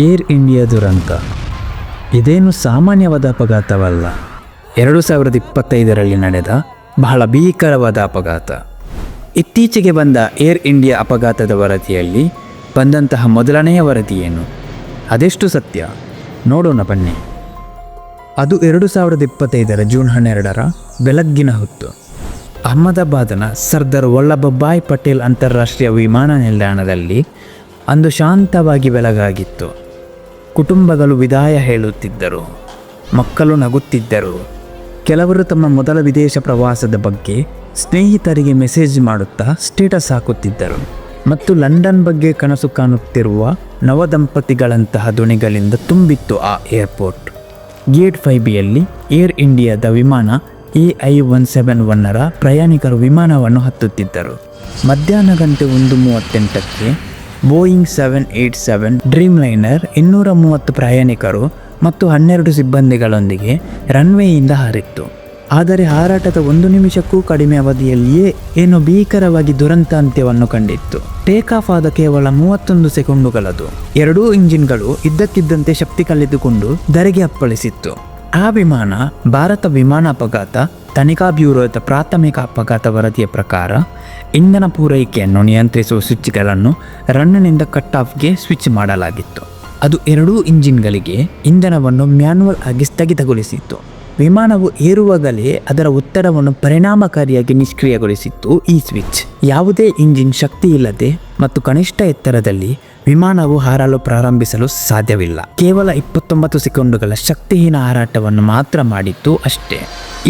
Air India ದುರಂತ ಇದೇನು ಸಾಮಾನ್ಯವಾದ ಅಪಘಾತವಲ್ಲ. 2025ರಲ್ಲಿ ನಡೆದ ಬಹಳ ಭೀಕರವಾದ ಅಪಘಾತ. ಇತ್ತೀಚೆಗೆ ಬಂದ ಏರ್ ಇಂಡಿಯಾ ಅಪಘಾತದ ವರದಿಯಲ್ಲಿ ಬಂದಂತಹ ಮೊದಲನೆಯ ವರದಿ ಏನು, ಅದೆಷ್ಟು ಸತ್ಯ ನೋಡೋಣ ಬನ್ನಿ. ಅದು 2025ರ ಜೂನ್ 12ರ ಬೆಳಗ್ಗಿನ ಹೊತ್ತು ಅಹಮದಾಬಾದ್ನ ಸರ್ದಾರ್ ವಲ್ಲಭಭಾಯ್ ಪಟೇಲ್ ಅಂತಾರಾಷ್ಟ್ರೀಯ ವಿಮಾನ ನಿಲ್ದಾಣದಲ್ಲಿ ಅಂದು ಶಾಂತವಾಗಿ ಬೆಳಗಾಗಿತ್ತು. ಕುಟುಂಬಗಳು ವಿದಾಯ ಹೇಳುತ್ತಿದ್ದರು, ಮಕ್ಕಳು ನಗುತ್ತಿದ್ದರು. ಕೆಲವರು ತಮ್ಮ ಮೊದಲ ವಿದೇಶ ಪ್ರವಾಸದ ಬಗ್ಗೆ ಸ್ನೇಹಿತರಿಗೆ ಮೆಸೇಜ್ ಮಾಡುತ್ತಾ ಸ್ಟೇಟಸ್ ಹಾಕುತ್ತಿದ್ದರು. ಮತ್ತು ಲಂಡನ್ ಬಗ್ಗೆ ಕನಸು ಕಾಣುತ್ತಿರುವ ನವದಂಪತಿಗಳಂತಹ ಧ್ವನಿಗಳಿಂದ ತುಂಬಿತ್ತು ಆ ಏರ್ಪೋರ್ಟ್. ಗೇಟ್ 5Bಯಲ್ಲಿ ಏರ್ ಇಂಡಿಯಾದ ವಿಮಾನ AI-171ರ ಪ್ರಯಾಣಿಕರು ವಿಮಾನವನ್ನು ಹತ್ತುತ್ತಿದ್ದರು. ಮಧ್ಯಾಹ್ನ ಗಂಟೆ 1:38ಕ್ಕೆ ಬೋಯಿಂಗ್ 787 ಡ್ರೀಮ್ ಲೈನರ್ 230 ಪ್ರಯಾಣಿಕರು ಮತ್ತು 12 ಸಿಬ್ಬಂದಿಗಳೊಂದಿಗೆ ರನ್ವೇಯಿಂದ ಹಾರಿತ್ತು. ಆದರೆ ಹಾರಾಟದ 1 ನಿಮಿಷಕ್ಕೂ ಕಡಿಮೆ ಅವಧಿಯಲ್ಲಿಯೇ ಏನೋ ಭೀಕರವಾಗಿ ದುರಂತಾಂತ್ಯವನ್ನು ಕಂಡಿತ್ತು. ಟೇಕ್ ಆಫ್ ಆದ ಕೇವಲ 31 ಸೆಕೆಂಡುಗಳದು. ಎರಡೂ ಇಂಜಿನ್ಗಳು ಇದ್ದಕ್ಕಿದ್ದಂತೆ ಶಕ್ತಿ ಕಳೆದುಕೊಂಡು ಧರೆಗೆ ಅಪ್ಪಳಿಸಿತ್ತು. ಆ ವಿಮಾನ ಭಾರತ ವಿಮಾನ ಅಪಘಾತ ತನಿಖಾ ಬ್ಯೂರೋದ ಪ್ರಾಥಮಿಕ ಅಪಘಾತ ವರದಿಯ ಪ್ರಕಾರ ಇಂಧನ ಪೂರೈಕೆಯನ್ನು ನಿಯಂತ್ರಿಸುವ ಸ್ವಿಚ್ಗಳನ್ನು ರನ್ನಿನಿಂದ ಕಟ್ ಆಫ್ಗೆ ಸ್ವಿಚ್ ಮಾಡಲಾಗಿತ್ತು. ಅದು ಎರಡೂ ಇಂಜಿನ್ಗಳಿಗೆ ಇಂಧನವನ್ನು ಮ್ಯಾನ್ಯುವಲ್ ಆಗಿ ಸ್ಥಗಿತಗೊಳಿಸಿತ್ತು. ವಿಮಾನವು ಏರುವಾಗಲೇ ಅದರ ಒತ್ತಡವನ್ನು ಪರಿಣಾಮಕಾರಿಯಾಗಿ ನಿಷ್ಕ್ರಿಯಗೊಳಿಸಿತ್ತು ಈ ಸ್ವಿಚ್. ಯಾವುದೇ ಇಂಜಿನ್ ಶಕ್ತಿ ಇಲ್ಲದೆ ಮತ್ತು ಕನಿಷ್ಠ ಎತ್ತರದಲ್ಲಿ ವಿಮಾನವು ಹಾರಲು ಪ್ರಾರಂಭಿಸಲು ಸಾಧ್ಯವಿಲ್ಲ. ಕೇವಲ 29 ಸೆಕೆಂಡುಗಳ ಶಕ್ತಿಹೀನ ಹಾರಾಟವನ್ನು ಮಾತ್ರ ಮಾಡಿತ್ತು ಅಷ್ಟೇ.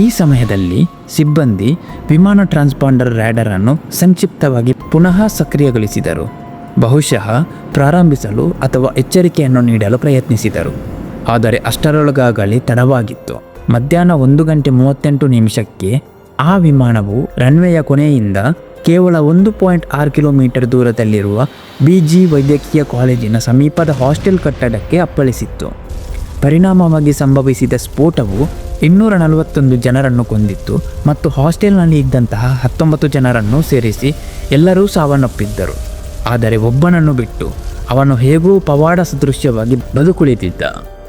ಈ ಸಮಯದಲ್ಲಿ ಸಿಬ್ಬಂದಿ ವಿಮಾನ ಟ್ರಾನ್ಸ್ಪಾಂಡರ್ ರ್ಯಾಡರ್ ಅನ್ನು ಸಂಕ್ಷಿಪ್ತವಾಗಿ ಪುನಃ ಸಕ್ರಿಯಗೊಳಿಸಿದರು. ಬಹುಶಃ ಪ್ರಾರಂಭಿಸಲು ಅಥವಾ ಎಚ್ಚರಿಕೆಯನ್ನು ನೀಡಲು ಪ್ರಯತ್ನಿಸಿದರು. ಆದರೆ ಅಷ್ಟರೊಳಗಾಗಲೇ ತಡವಾಗಿತ್ತು. ಮಧ್ಯಾಹ್ನ 1:38 ಆ ವಿಮಾನವು ರನ್ವೇಯ ಕೊನೆಯಿಂದ ಕೇವಲ 1.6 ಕಿಲೋಮೀಟರ್ ದೂರದಲ್ಲಿರುವ BG ವೈದ್ಯಕೀಯ ಕಾಲೇಜಿನ ಸಮೀಪದ ಹಾಸ್ಟೆಲ್ ಕಟ್ಟಡಕ್ಕೆ ಅಪ್ಪಳಿಸಿತ್ತು. ಪರಿಣಾಮವಾಗಿ ಸಂಭವಿಸಿದ ಸ್ಫೋಟವು 241 ಜನರನ್ನು ಕೊಂದಿತ್ತು ಮತ್ತು ಹಾಸ್ಟೆಲ್ನಲ್ಲಿ ಇದ್ದಂತಹ 19 ಜನರನ್ನು ಸೇರಿಸಿ ಎಲ್ಲರೂ ಸಾವನ್ನಪ್ಪಿದ್ದರು. ಆದರೆ ಒಬ್ಬನನ್ನು ಬಿಟ್ಟು ಅವನು ಹೇಗೋ ಪವಾಡ ಸದೃಶ್ಯವಾಗಿ ಬದುಕುಳಿದಿದ್ದ.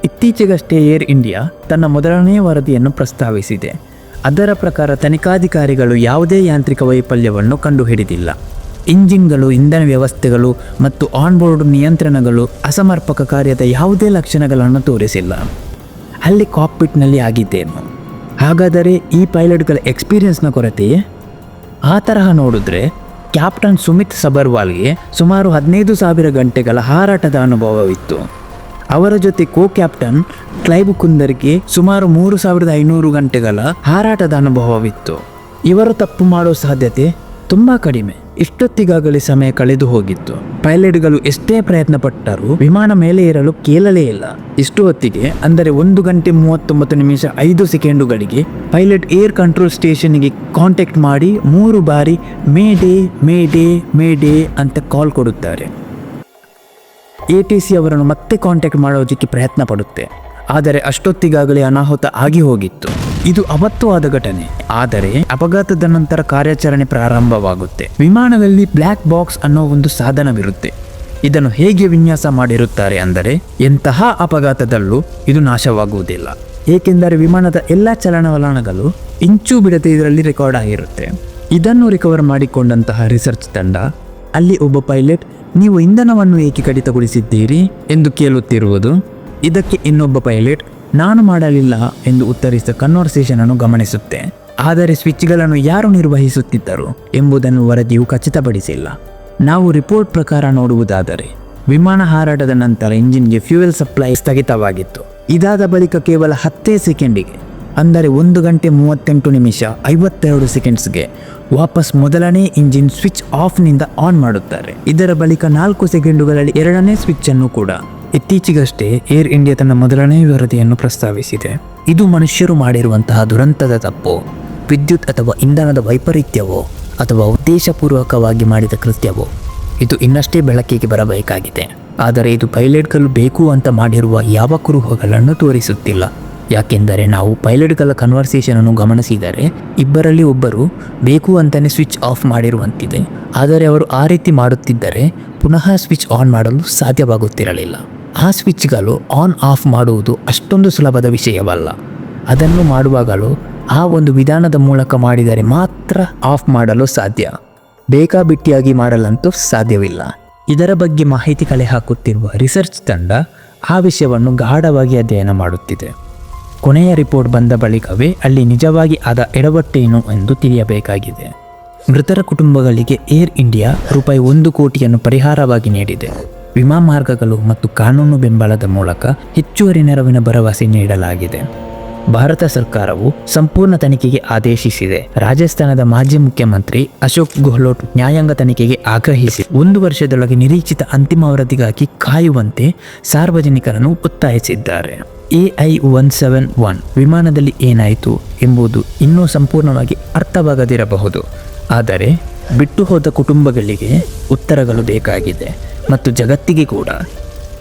ಇತ್ತೀಚೆಗಷ್ಟೇ ಏರ್ ಇಂಡಿಯಾ ತನ್ನ ಮೊದಲನೇ ವರದಿಯನ್ನು ಪ್ರಸ್ತಾವಿಸಿದೆ. ಅದರ ಪ್ರಕಾರ ತನಿಖಾಧಿಕಾರಿಗಳು ಯಾವುದೇ ಯಾಂತ್ರಿಕ ವೈಫಲ್ಯವನ್ನು ಕಂಡುಹಿಡಿದಿಲ್ಲ. ಇಂಜಿನ್ಗಳು, ಇಂಧನ ವ್ಯವಸ್ಥೆಗಳು ಮತ್ತು ಆನ್ಬೋರ್ಡ್ ನಿಯಂತ್ರಣಗಳು ಅಸಮರ್ಪಕ ಕಾರ್ಯದ ಯಾವುದೇ ಲಕ್ಷಣಗಳನ್ನು ತೋರಿಸಿಲ್ಲ. ಅಲ್ಲಿ ಕಾಕ್ಪಿಟ್ನಲ್ಲಿ ಆಗಿದ್ದೇನು? ಹಾಗಾದರೆ ಈ ಪೈಲಟ್ಗಳ ಎಕ್ಸ್ಪೀರಿಯನ್ಸ್ನ ಕೊರತೆಯೇ? ಆ ತರಹ ನೋಡಿದ್ರೆ ಕ್ಯಾಪ್ಟನ್ ಸುಮಿತ್ ಸಬರ್ವಾಲ್ಗೆ ಸುಮಾರು 15,000 ಗಂಟೆಗಳ ಹಾರಾಟದ ಅನುಭವವಿತ್ತು. ಅವರ ಜೊತೆ ಕೋ ಕ್ಯಾಪ್ಟನ್ ಕ್ಲೈವ್ ಕುಂದರ್ಗೆ ಸುಮಾರು 3,500 ಗಂಟೆಗಳ ಹಾರಾಟದ ಅನುಭವವಿತ್ತು. ಇವರು ತಪ್ಪು ಮಾಡೋ ಸಾಧ್ಯತೆ ತುಂಬ ಕಡಿಮೆ. ಇಷ್ಟೊತ್ತಿಗಾಗಲೇ ಸಮಯ ಕಳೆದು ಹೋಗಿತ್ತು. ಪೈಲಟ್ಗಳು ಎಷ್ಟೇ ಪ್ರಯತ್ನ ಪಟ್ಟರೂ ವಿಮಾನ ಮೇಲೆ ಏರಲು ಕೇಳಲೇ ಇಲ್ಲ. ಇಷ್ಟು ಹೊತ್ತಿಗೆ ಅಂದರೆ 1:39 ಸೆಕೆಂಡುಗಳಿಗೆ ಪೈಲಟ್ ಏರ್ ಕಂಟ್ರೋಲ್ ಸ್ಟೇಷನ್ಗೆ ಕಾಂಟ್ಯಾಕ್ಟ್ ಮಾಡಿ 3 ಬಾರಿ ಮೇಡೇ ಮೇಡೇ ಮೇಡೇ ಅಂತ ಕಾಲ್ ಕೊಡುತ್ತಾರೆ. ATC ಅವರನ್ನು ಮತ್ತೆ ಕಾಂಟ್ಯಾಕ್ಟ್ ಮಾಡೋದಕ್ಕೆ ಪ್ರಯತ್ನ ಪಡುತ್ತೆ. ಆದರೆ ಅಷ್ಟೊತ್ತಿಗಾಗಲೇ ಅನಾಹುತ ಆಗಿ ಹೋಗಿತ್ತು. ಇದು ಅವತ್ತು ಆದ ಘಟನೆ. ಆದರೆ ಅಪಘಾತದ ನಂತರ ಕಾರ್ಯಾಚರಣೆ ಪ್ರಾರಂಭವಾಗುತ್ತೆ. ವಿಮಾನದಲ್ಲಿ ಬ್ಲ್ಯಾಕ್ ಬಾಕ್ಸ್ ಅನ್ನೋ ಒಂದು ಸಾಧನವಿರುತ್ತೆ. ಇದನ್ನು ಹೇಗೆ ವಿನ್ಯಾಸ ಮಾಡಿರುತ್ತಾರೆ ಅಂದರೆ ಎಂತಹ ಅಪಘಾತದಲ್ಲೂ ಇದು ನಾಶವಾಗುವುದಿಲ್ಲ. ಏಕೆಂದರೆ ವಿಮಾನದ ಎಲ್ಲ ಚಲನವಲನಗಳು ಇಂಚು ಬಿಡದೆ ಇದರಲ್ಲಿ ರೆಕಾರ್ಡ್ ಆಗಿರುತ್ತೆ. ಇದನ್ನು ರಿಕವರ್ ಮಾಡಿಕೊಂಡಂತಹ ರಿಸರ್ಚ್ ತಂಡ ಅಲ್ಲಿ ಒಬ್ಬ ಪೈಲಟ್, ನೀವು ಇಂಧನವನ್ನು ಏಕೆ ಕಡಿತಗೊಳಿಸಿದ್ದೀರಿ ಎಂದು ಕೇಳುತ್ತಿರುವುದು. ಇದಕ್ಕೆ ಇನ್ನೊಬ್ಬ ಪೈಲಟ್, ನಾನು ಮಾಡಲಿಲ್ಲ ಎಂದು ಉತ್ತರಿಸಿದ ಕನ್ವರ್ಸೇಷನ್ ಅನ್ನು ಗಮನಿಸುತ್ತೆ. ಆದರೆ ಸ್ವಿಚ್ಗಳನ್ನು ಯಾರು ನಿರ್ವಹಿಸುತ್ತಿದ್ದರು ಎಂಬುದನ್ನು ವರದಿಯು ಖಚಿತಪಡಿಸಿಲ್ಲ. ನಾವು ರಿಪೋರ್ಟ್ ಪ್ರಕಾರ ನೋಡುವುದಾದರೆ ವಿಮಾನ ಹಾರಾಟದ ನಂತರ ಇಂಜಿನ್ಗೆ ಫ್ಯೂಯಲ್ ಸಪ್ಲೈ ಸ್ಥಗಿತವಾಗಿತ್ತು. ಇದಾದ ಬಳಿಕ ಕೇವಲ 10 ಸೆಕೆಂಡಿಗೆ ಅಂದರೆ 1:38:52 ವಾಪಸ್ ಮೊದಲನೇ ಇಂಜಿನ್ ಸ್ವಿಚ್ ಆಫ್ನಿಂದ ಆನ್ ಮಾಡುತ್ತಾರೆ. ಇದರ ಬಳಿಕ 4 ಸೆಕೆಂಡುಗಳಲ್ಲಿ ಎರಡನೇ ಸ್ವಿಚ್ ಅನ್ನು ಕೂಡ. ಇತ್ತೀಚೆಗಷ್ಟೇ ಏರ್ ಇಂಡಿಯಾ ತನ್ನ ಮೊದಲನೇ ವರದಿಯನ್ನು ಪ್ರಸ್ತಾವಿಸಿದೆ. ಇದು ಮನುಷ್ಯರು ಮಾಡಿರುವಂತಹ ದುರಂತದ ತಪ್ಪೋ, ವಿದ್ಯುತ್ ಅಥವಾ ಇಂಧನದ ವೈಪರೀತ್ಯವೋ ಅಥವಾ ಉದ್ದೇಶಪೂರ್ವಕವಾಗಿ ಮಾಡಿದ ಕೃತ್ಯವೋ ಇದು ಇನ್ನಷ್ಟೇ ಬೆಳಕಿಗೆ ಬರಬೇಕಾಗಿದೆ. ಆದರೆ ಇದು ಪೈಲಟ್ಗಳು ಬೇಕು ಅಂತ ಮಾಡಿರುವ ಯಾವ ಕುರುಹುಗಳನ್ನು ತೋರಿಸುತ್ತಿಲ್ಲ. ಯಾಕೆಂದರೆ ನಾವು ಪೈಲಟ್ಗಳ ಕನ್ವರ್ಸೇಷನನ್ನು ಗಮನಿಸಿದರೆ ಇಬ್ಬರಲ್ಲಿ ಒಬ್ಬರು ಬೇಕು ಅಂತಲೇ ಸ್ವಿಚ್ ಆಫ್ ಮಾಡಿರುವಂತಿದೆ. ಆದರೆ ಅವರು ಆ ರೀತಿ ಮಾಡುತ್ತಿದ್ದರೆ ಪುನಃ ಸ್ವಿಚ್ ಆನ್ ಮಾಡಲು ಸಾಧ್ಯವಾಗುತ್ತಿರಲಿಲ್ಲ. ಆ ಸ್ವಿಚ್ಗಳು ಆನ್ ಆಫ್ ಮಾಡುವುದು ಅಷ್ಟೊಂದು ಸುಲಭದ ವಿಷಯವಲ್ಲ. ಅದನ್ನು ಮಾಡುವಾಗಲೂ ಆ ಒಂದು ವಿಧಾನದ ಮೂಲಕ ಮಾಡಿದರೆ ಮಾತ್ರ ಆಫ್ ಮಾಡಲು ಸಾಧ್ಯ. ಬೇಕಾಬಿಟ್ಟಿಯಾಗಿ ಮಾಡಲಂತೂ ಸಾಧ್ಯವಿಲ್ಲ. ಇದರ ಬಗ್ಗೆ ಮಾಹಿತಿ ಕಲೆ ಹಾಕುತ್ತಿರುವ ರಿಸರ್ಚ್ ತಂಡ ಆ ವಿಷಯವನ್ನು ಗಾಢವಾಗಿ ಅಧ್ಯಯನ ಮಾಡುತ್ತಿದೆ. ಕೊನೆಯ ರಿಪೋರ್ಟ್ ಬಂದ ಬಳಿಕವೇ ಅಲ್ಲಿ ನಿಜವಾಗಿ ಆದ ಎಡವಟ್ಟೇನು ಎಂದು ತಿಳಿಯಬೇಕಾಗಿದೆ. ಮೃತರ ಕುಟುಂಬಗಳಿಗೆ ಏರ್ ಇಂಡಿಯಾ ರೂಪಾಯಿ 1 ಕೋಟಿಯನ್ನು ಪರಿಹಾರವಾಗಿ ನೀಡಿದೆ. ವಿಮಾ ಮಾರ್ಗಗಳು ಮತ್ತು ಕಾನೂನು ಬೆಂಬಲದ ಮೂಲಕ ಹೆಚ್ಚುವರಿ ನೆರವಿನ ಭರವಸೆ ನೀಡಲಾಗಿದೆ. ಭಾರತ ಸರ್ಕಾರವು ಸಂಪೂರ್ಣ ತನಿಖೆಗೆ ಆದೇಶಿಸಿದೆ. ರಾಜಸ್ಥಾನದ ಮಾಜಿ ಮುಖ್ಯಮಂತ್ರಿ ಅಶೋಕ್ ಗೆಹ್ಲೋಟ್ ನ್ಯಾಯಾಂಗ ತನಿಖೆಗೆ ಆಗ್ರಹಿಸಿ 1 ವರ್ಷದೊಳಗೆ ನಿರೀಕ್ಷಿತ ಅಂತಿಮ ವರದಿಗಾಗಿ ಕಾಯುವಂತೆ ಸಾರ್ವಜನಿಕರನ್ನು ಒತ್ತಾಯಿಸಿದ್ದಾರೆ. AI-171 ವಿಮಾನದಲ್ಲಿ ಏನಾಯಿತು ಎಂಬುದು ಇನ್ನೂ ಸಂಪೂರ್ಣವಾಗಿ ಅರ್ಥವಾಗದಿರಬಹುದು. ಆದರೆ ಬಿಟ್ಟು ಹೋದ ಕುಟುಂಬಗಳಿಗೆ ಉತ್ತರಗಳು ಬೇಕಾಗಿದೆ ಮತ್ತು ಜಗತ್ತಿಗೆ ಕೂಡ.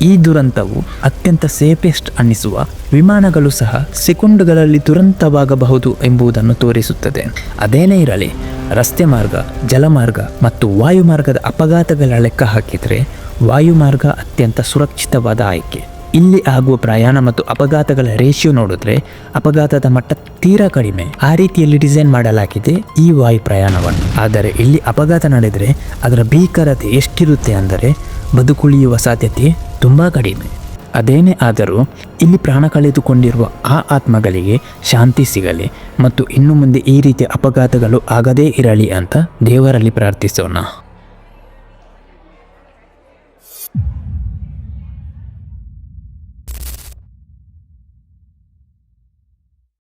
ಈ ದುರಂತವು ಅತ್ಯಂತ ಸೇಫೆಸ್ಟ್ ಅನ್ನಿಸುವ ವಿಮಾನಗಳು ಸಹ ಸೆಕೆಂಡುಗಳಲ್ಲಿ ದುರಂತವಾಗಬಹುದು ಎಂಬುದನ್ನು ತೋರಿಸುತ್ತದೆ. ಅದೇನೇ ಇರಲಿ, ರಸ್ತೆ ಮಾರ್ಗ, ಜಲಮಾರ್ಗ ಮತ್ತು ವಾಯುಮಾರ್ಗದ ಅಪಘಾತಗಳ ಲೆಕ್ಕ ಹಾಕಿದರೆ ವಾಯುಮಾರ್ಗ ಅತ್ಯಂತ ಸುರಕ್ಷಿತವಾದ ಆಯ್ಕೆ. ಇಲ್ಲಿ ಆಗುವ ಪ್ರಯಾಣ ಮತ್ತು ಅಪಘಾತಗಳ ರೇಷಿಯೋ ನೋಡಿದ್ರೆ ಅಪಘಾತದ ಮಟ್ಟ ತೀರಾ ಕಡಿಮೆ. ಆ ರೀತಿಯಲ್ಲಿ ಡಿಸೈನ್ ಮಾಡಲಾಗಿದೆ ಈ ವಾಯು ಪ್ರಯಾಣವನ್ನು. ಆದರೆ ಇಲ್ಲಿ ಅಪಘಾತ ನಡೆದರೆ ಅದರ ಭೀಕರತೆ ಎಷ್ಟಿರುತ್ತೆ ಅಂದರೆ ಬದುಕುಳಿಯುವ ಸಾಧ್ಯತೆ ತುಂಬ ಕಡಿಮೆ. ಅದೇನೇ ಆದರೂ ಇಲ್ಲಿ ಪ್ರಾಣ ಕಳೆದುಕೊಂಡಿರುವ ಆ ಆತ್ಮಗಳಿಗೆ ಶಾಂತಿ ಸಿಗಲಿ ಮತ್ತು ಇನ್ನು ಮುಂದೆ ಈ ರೀತಿಯ ಅಪಘಾತಗಳು ಆಗದೇ ಇರಲಿ ಅಂತ ದೇವರಲ್ಲಿ ಪ್ರಾರ್ಥಿಸೋಣ.